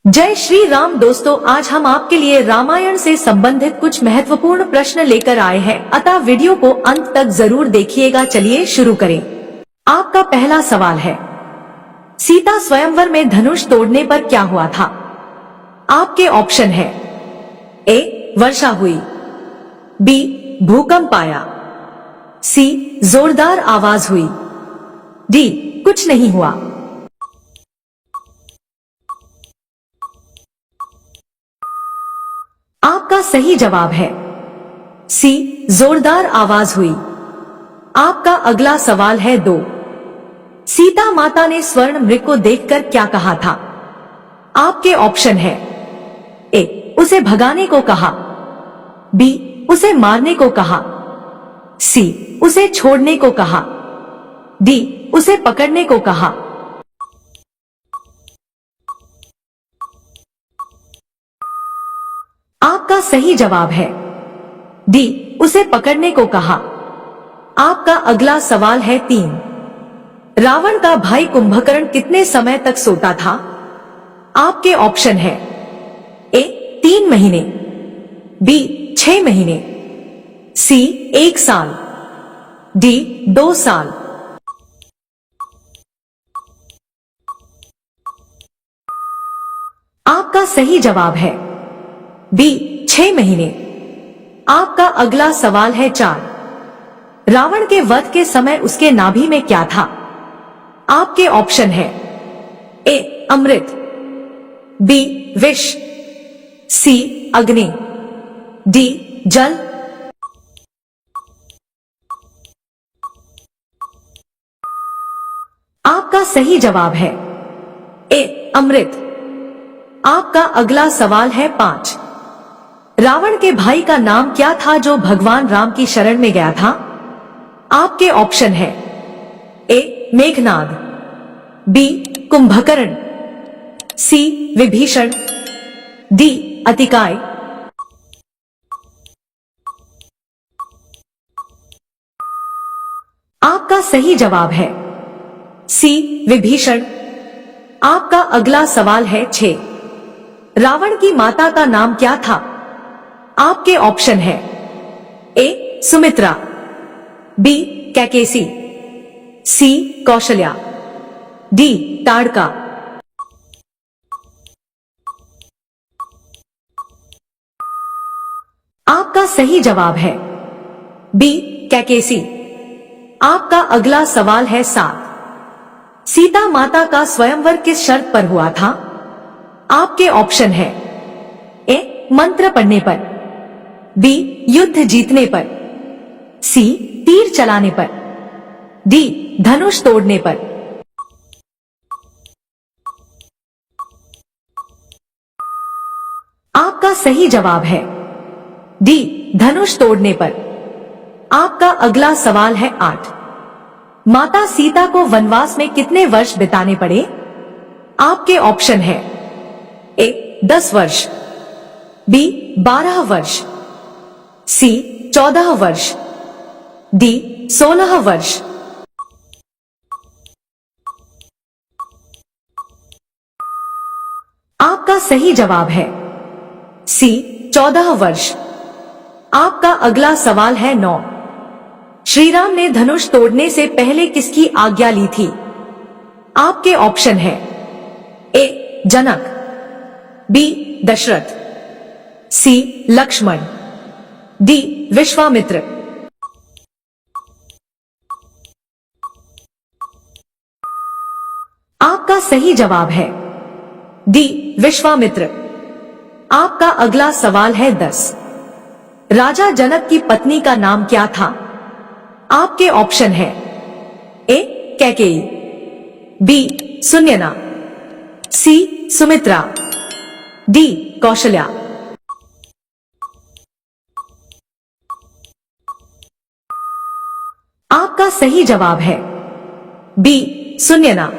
जय श्री राम दोस्तों, आज हम आपके लिए रामायण से संबंधित कुछ महत्वपूर्ण प्रश्न लेकर आए हैं, अतः वीडियो को अंत तक जरूर देखिएगा। चलिए शुरू करें। आपका पहला सवाल है, सीता स्वयंवर में धनुष तोड़ने पर क्या हुआ था? आपके ऑप्शन है, ए वर्षा हुई, बी भूकंप आया, सी जोरदार आवाज हुई, डी कुछ नहीं हुआ। आपका सही जवाब है सी जोरदार आवाज हुई। आपका अगला सवाल है 2, सीता माता ने स्वर्ण मृग को देखकर क्या कहा था? आपके ऑप्शन है, ए उसे भगाने को कहा, बी उसे मारने को कहा, सी उसे छोड़ने को कहा, डी उसे पकड़ने को कहा। आपका सही जवाब है डी उसे पकड़ने को कहा। आपका अगला सवाल है 3, रावण का भाई कुंभकर्ण कितने समय तक सोता था? आपके ऑप्शन है, ए 3 महीने, बी 6 महीने, सी 1 साल, डी 2 साल। आपका सही जवाब है बी 6 महीने। आपका अगला सवाल है 4, रावण के वध के समय उसके नाभि में क्या था? आपके ऑप्शन है, ए अमृत, बी विष, सी अग्नि, डी जल। आपका सही जवाब है ए अमृत। आपका अगला सवाल है 5, रावण के भाई का नाम क्या था जो भगवान राम की शरण में गया था? आपके ऑप्शन है, ए मेघनाद, बी कुंभकर्ण, सी विभीषण, डी अतिकाय। आपका सही जवाब है सी विभीषण। आपका अगला सवाल है 6, रावण की माता का नाम क्या था? आपके ऑप्शन है, ए सुमित्रा, बी कैकेसी, सी कौशल्या, डी ताड़का। आपका सही जवाब है बी कैकेसी। आपका अगला सवाल है 7, सीता माता का स्वयंवर किस शर्त पर हुआ था? आपके ऑप्शन है, ए मंत्र पढ़ने पर, बी युद्ध जीतने पर, सी तीर चलाने पर, डी धनुष तोड़ने पर। आपका सही जवाब है डी धनुष तोड़ने पर। आपका अगला सवाल है 8, माता सीता को वनवास में कितने वर्ष बिताने पड़े? आपके ऑप्शन है, ए 10 वर्ष, बी 12 वर्ष, सी 14 वर्ष, डी 16 वर्ष। आपका सही जवाब है सी 14 वर्ष। आपका अगला सवाल है 9, श्री राम ने धनुष तोड़ने से पहले किसकी आज्ञा ली थी? आपके ऑप्शन है, ए जनक, बी दशरथ, सी लक्ष्मण, डी विश्वामित्र। आपका सही जवाब है डी विश्वामित्र। आपका अगला सवाल है 10, राजा जनक की पत्नी का नाम क्या था? आपके ऑप्शन है, ए कैकेयी, बी सुनयना, सी सुमित्रा, डी कौशल्या। आपका सही जवाब है बी सुनयना।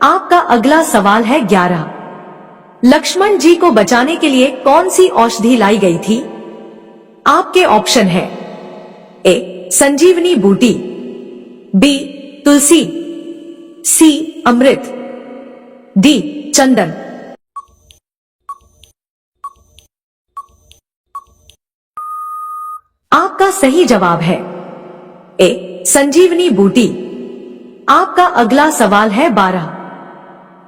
आपका अगला सवाल है 11, लक्ष्मण जी को बचाने के लिए कौन सी औषधि लाई गई थी? आपके ऑप्शन है, ए संजीवनी बूटी, बी तुलसी, सी अमृत, डी चंदन। सही जवाब है ए संजीवनी बूटी। आपका अगला सवाल है 12।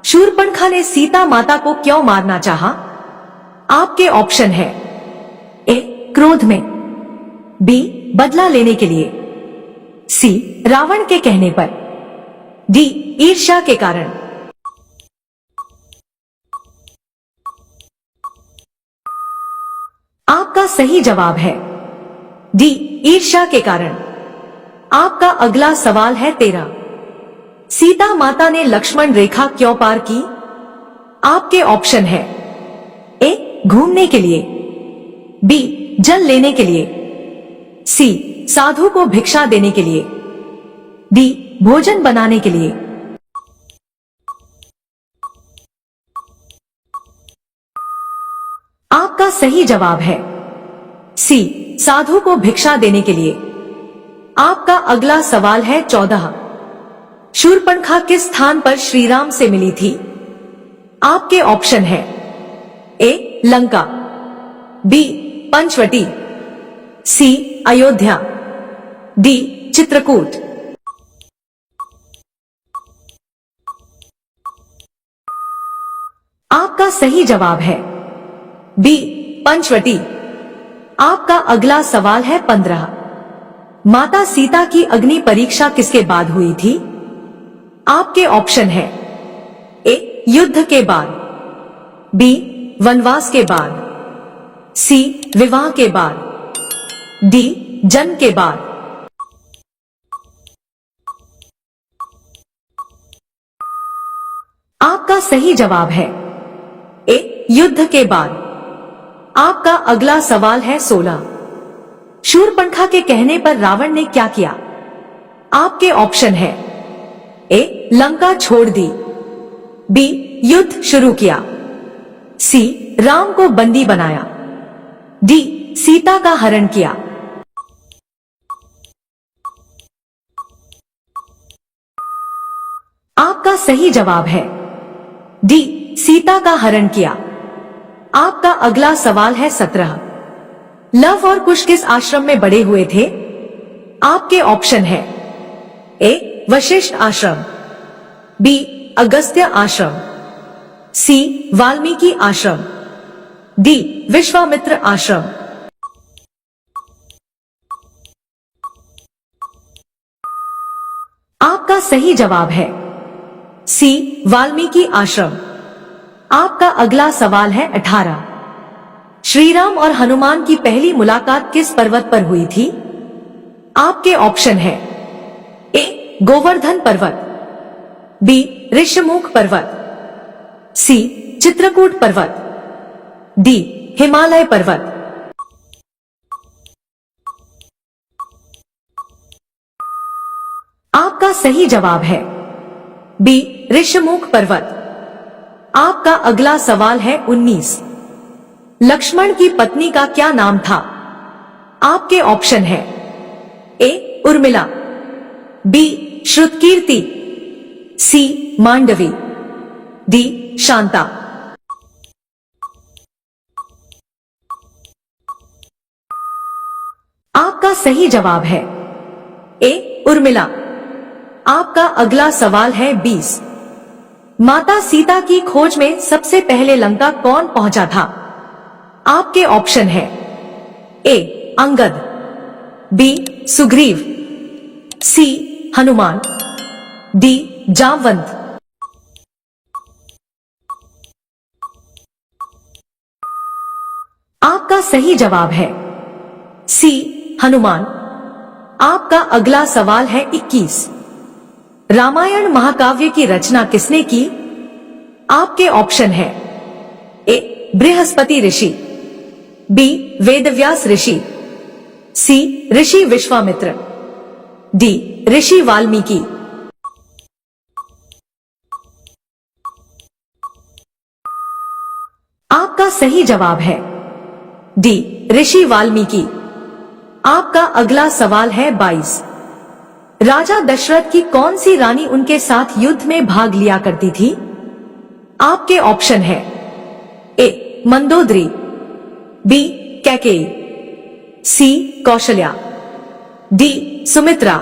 शूर्पणखा ने सीता माता को क्यों मारना चाहा? आपके ऑप्शन है ए क्रोध में, बी बदला लेने के लिए, सी रावण के कहने पर, डी ईर्ष्या के कारण। आपका सही जवाब है डी ईर्ष्या के कारण। आपका अगला सवाल है 13। सीता माता ने लक्ष्मण रेखा क्यों पार की? आपके ऑप्शन है ए घूमने के लिए, बी जल लेने के लिए, सी साधु को भिक्षा देने के लिए, डी भोजन बनाने के लिए। आपका सही जवाब है सी साधु को भिक्षा देने के लिए। आपका अगला सवाल है 14। शूर्पणखा किस स्थान पर श्रीराम से मिली थी? आपके ऑप्शन है ए लंका, बी पंचवटी, सी अयोध्या, डी चित्रकूट। आपका सही जवाब है बी पंचवटी। आपका अगला सवाल है 15। माता सीता की अग्नि परीक्षा किसके बाद हुई थी? आपके ऑप्शन है ए युद्ध के बाद, बी वनवास के बाद, सी विवाह के बाद, डी जन्म के बाद। आपका सही जवाब है ए युद्ध के बाद। आपका अगला सवाल है 16। शूर्पणखा के कहने पर रावण ने क्या किया? आपके ऑप्शन है ए लंका छोड़ दी, बी युद्ध शुरू किया, सी राम को बंदी बनाया, डी सीता का हरण किया। आपका सही जवाब है डी सीता का हरण किया। आपका अगला सवाल है 17। लव और कुश किस आश्रम में बड़े हुए थे? आपके ऑप्शन है ए वशिष्ठ आश्रम, बी अगस्त्य आश्रम, सी वाल्मीकि आश्रम, डी विश्वामित्र आश्रम। आपका सही जवाब है सी वाल्मीकि आश्रम। आपका अगला सवाल है 18। श्रीराम और हनुमान की पहली मुलाकात किस पर्वत पर हुई थी? आपके ऑप्शन है ए गोवर्धन पर्वत, बी ऋषमुख पर्वत, सी चित्रकूट पर्वत, डी हिमालय पर्वत। आपका सही जवाब है बी ऋषमुख पर्वत। आपका अगला सवाल है 19। लक्ष्मण की पत्नी का क्या नाम था? आपके ऑप्शन है ए उर्मिला, बी श्रुतकीर्ति, सी मांडवी, डी शांता। आपका सही जवाब है ए उर्मिला। आपका अगला सवाल है 20। माता सीता की खोज में सबसे पहले लंका कौन पहुंचा था? आपके ऑप्शन है ए अंगद, बी सुग्रीव, सी हनुमान, डी जामवंत। आपका सही जवाब है सी हनुमान। आपका अगला सवाल है 21। रामायण महाकाव्य की रचना किसने की? आपके ऑप्शन है ए बृहस्पति ऋषि, बी वेदव्यास ऋषि, सी ऋषि विश्वामित्र, डी ऋषि वाल्मीकि। आपका सही जवाब है डी ऋषि वाल्मीकि। आपका अगला सवाल है 22। राजा दशरथ की कौन सी रानी उनके साथ युद्ध में भाग लिया करती थी? आपके ऑप्शन है ए मंदोदरी, बी कैकेयी, सी कौशल्या, डी सुमित्रा।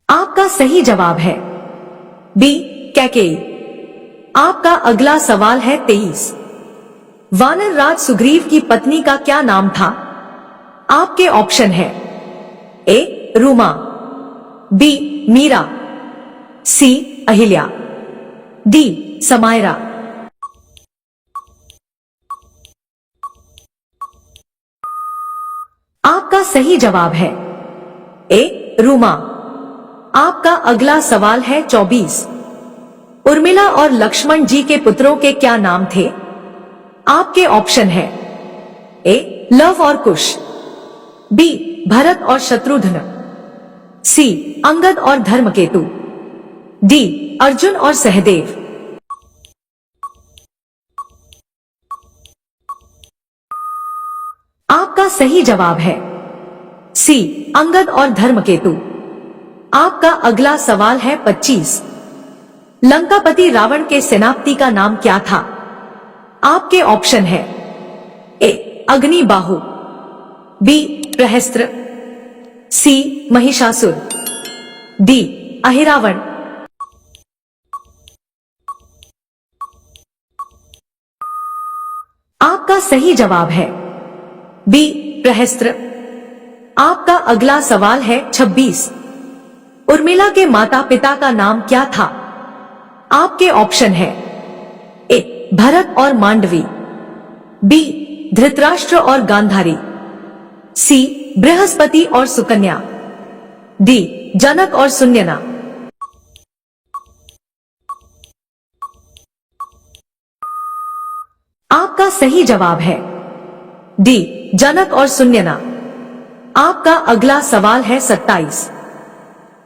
आपका सही जवाब है बी कैकेयी। आपका अगला सवाल है 23। वानर राज सुग्रीव की पत्नी का क्या नाम था? आपके ऑप्शन है ए रूमा, बी मीरा, सी अहिल्या, डी समायरा। आपका सही जवाब है ए रूमा। आपका अगला सवाल है 24। उर्मिला और लक्ष्मण जी के पुत्रों के क्या नाम थे? आपके ऑप्शन है ए लव और कुश, बी भरत और शत्रुघ्न, सी अंगद और धर्मकेतु, डी अर्जुन और सहदेव। आपका सही जवाब है सी अंगद और धर्मकेतु। आपका अगला सवाल है 25। लंकापति रावण के सेनापति का नाम क्या था? आपके ऑप्शन है ए अग्निबाहु, बी प्रहस्त्र, सी महिषासुर, डी अहिरावण। आपका सही जवाब है बी प्रहस्त्र। आपका अगला सवाल है 26। उर्मिला के माता पिता का नाम क्या था? आपके ऑप्शन है ए भरत और मांडवी, बी धृतराष्ट्र और गांधारी, सी बृहस्पति और सुकन्या, डी जनक और सुनयना। आपका सही जवाब है डी जनक और सुनयना। आपका अगला सवाल है 27।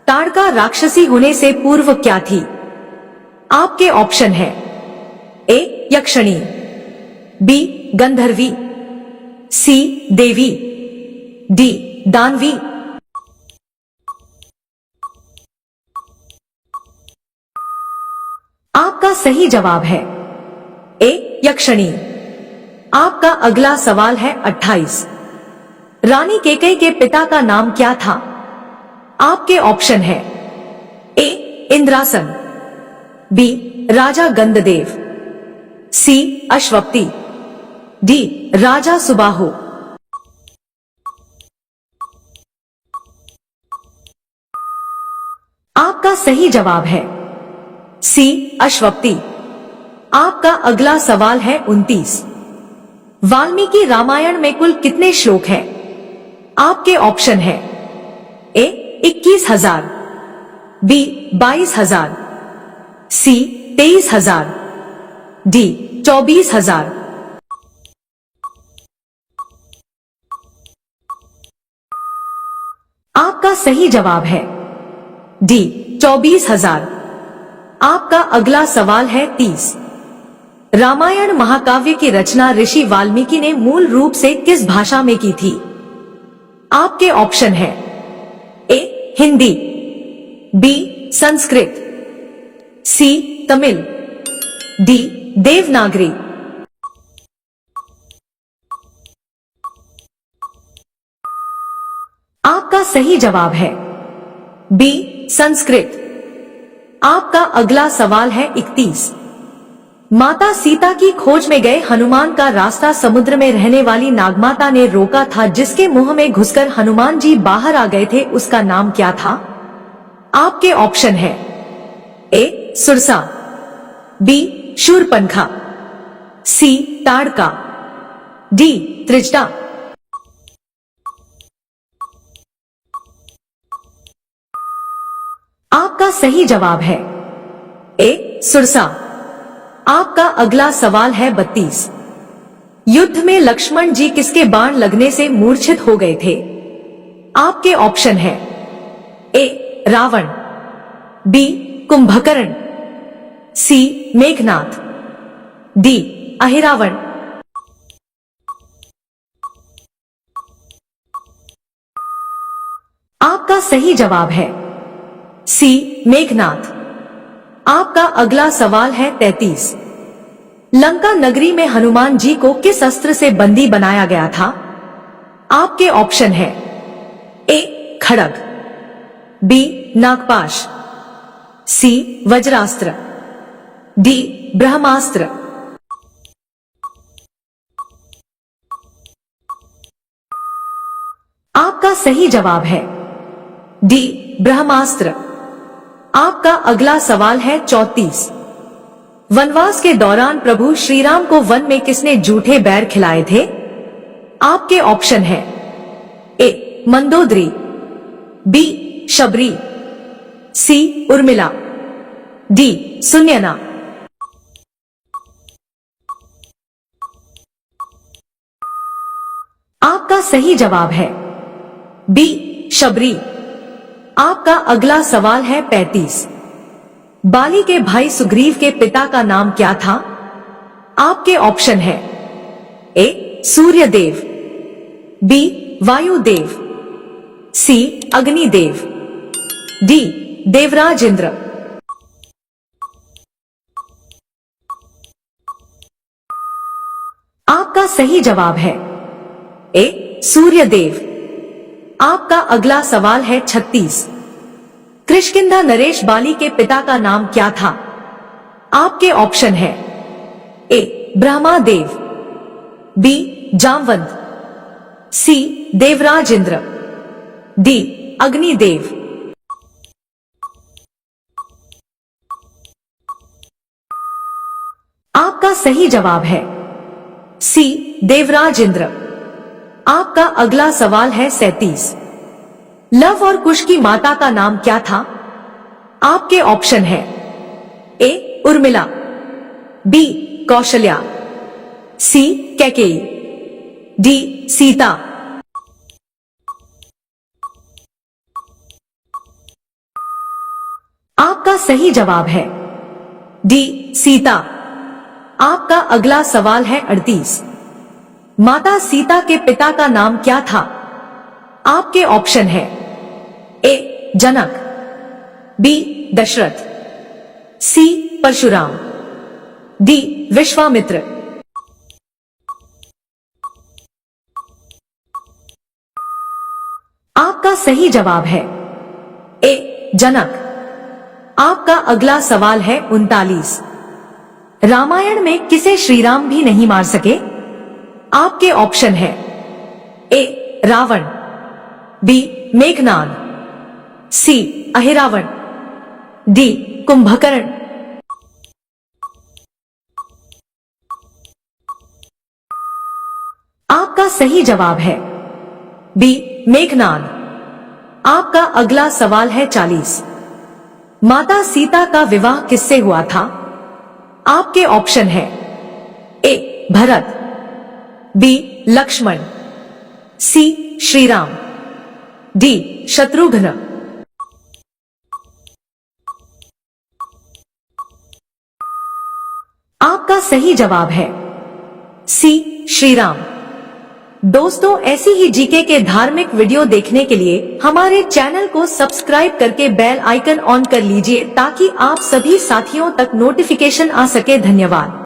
ताड़का राक्षसी होने से पूर्व क्या थी? आपके ऑप्शन है ए यक्षिणी, बी गंधर्वी, सी देवी, डी दानवी। आपका सही जवाब है ए यक्षिणी। आपका अगला सवाल है 28। रानी कैकेयी के पिता का नाम क्या था? आपके ऑप्शन है ए इंद्रासन, बी राजा गंधदेव, सी अश्वपति, डी राजा सुबाहु। आपका सही जवाब है सी अश्वपति। आपका अगला सवाल है 29। वाल्मीकि रामायण में कुल कितने श्लोक हैं? आपके ऑप्शन है ए 21,000, बी 22,000, सी 23,000, डी 24,000। आपका सही जवाब है डी 24,000। आपका अगला सवाल है 30। रामायण महाकाव्य की रचना ऋषि वाल्मीकि ने मूल रूप से किस भाषा में की थी? आपके ऑप्शन है ए हिंदी, बी संस्कृत, सी तमिल, डी देवनागरी। आपका सही जवाब है बी संस्कृत। आपका अगला सवाल है 31। माता सीता की खोज में गए हनुमान का रास्ता समुद्र में रहने वाली नागमाता ने रोका था, जिसके मुंह में घुसकर हनुमान जी बाहर आ गए थे, उसका नाम क्या था? आपके ऑप्शन है ए सुरसा, बी शूरपनखा, सी ताड़का, डी त्रिजटा। आपका सही जवाब है ए सुरसा। आपका अगला सवाल है 32। युद्ध में लक्ष्मण जी किसके बाण लगने से मूर्छित हो गए थे? आपके ऑप्शन है ए रावण, बी कुंभकर्ण, सी मेघनाथ, डी अहिरावण। आपका सही जवाब है सी मेघनाथ। आपका अगला सवाल है 33। लंका नगरी में हनुमान जी को किस अस्त्र से बंदी बनाया गया था? आपके ऑप्शन है ए खड़ग, बी नागपाश, सी वज्रास्त्र, डी ब्रह्मास्त्र। आपका सही जवाब है डी ब्रह्मास्त्र। आपका अगला सवाल है 34। वनवास के दौरान प्रभु श्री राम को वन में किसने जूठे बैर खिलाए थे? आपके ऑप्शन है ए मंदोदरी, बी शबरी, सी उर्मिला, डी सुनयना। आपका सही जवाब है बी शबरी। आपका अगला सवाल है 35। बाली के भाई सुग्रीव के पिता का नाम क्या था? आपके ऑप्शन है ए सूर्यदेव, बी वायुदेव, सी अग्निदेव, डी देवराज इंद्र। आपका सही जवाब है ए सूर्यदेव। आपका अगला सवाल है 36। किष्किंधा नरेश बाली के पिता का नाम क्या था? आपके ऑप्शन है ए ब्रह्मादेव, बी जामवंत, सी देवराज इंद्र, डी अग्निदेव। आपका सही जवाब है सी देवराज इंद्र। आपका अगला सवाल है 37। लव और कुश की माता का नाम क्या था? आपके ऑप्शन है ए उर्मिला, बी कौशल्या, सी कैकेयी, डी सीता। आपका सही जवाब है डी सीता। आपका अगला सवाल है 38। माता सीता के पिता का नाम क्या था? आपके ऑप्शन है ए जनक, बी दशरथ, सी परशुराम, डी विश्वामित्र। आपका सही जवाब है ए जनक। आपका अगला सवाल है 39। रामायण में किसे श्रीराम भी नहीं मार सके? आपके ऑप्शन है ए रावण, बी मेघनाद, सी अहिरावण, डी कुंभकर्ण। आपका सही जवाब है बी मेघनाद। आपका अगला सवाल है 40। माता सीता का विवाह किससे हुआ था? आपके ऑप्शन है ए भरत, बी लक्ष्मण, सी श्रीराम, डी शत्रुघ्न। आपका सही जवाब है सी श्रीराम। दोस्तों, ऐसी ही जीके के धार्मिक वीडियो देखने के लिए हमारे चैनल को सब्सक्राइब करके बेल आइकन ऑन कर लीजिए ताकि आप सभी साथियों तक नोटिफिकेशन आ सके। धन्यवाद।